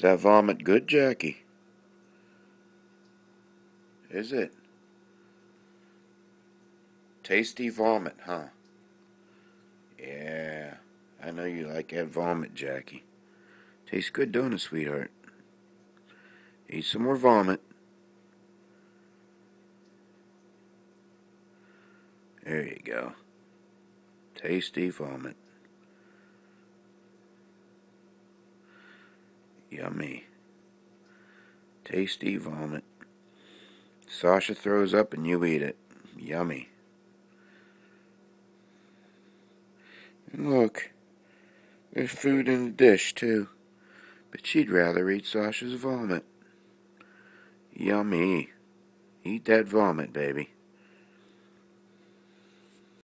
Is that vomit good, Jackie? Is it? Tasty vomit, huh? Yeah, I know you like that vomit, Jackie. Tastes good, don't it, sweetheart? Eat some more vomit. There you go. Tasty vomit. Yummy. Tasty vomit. Sasha throws up and you eat it. Yummy. And look, there's food in the dish too. But she'd rather eat Sasha's vomit. Yummy. Eat that vomit, baby.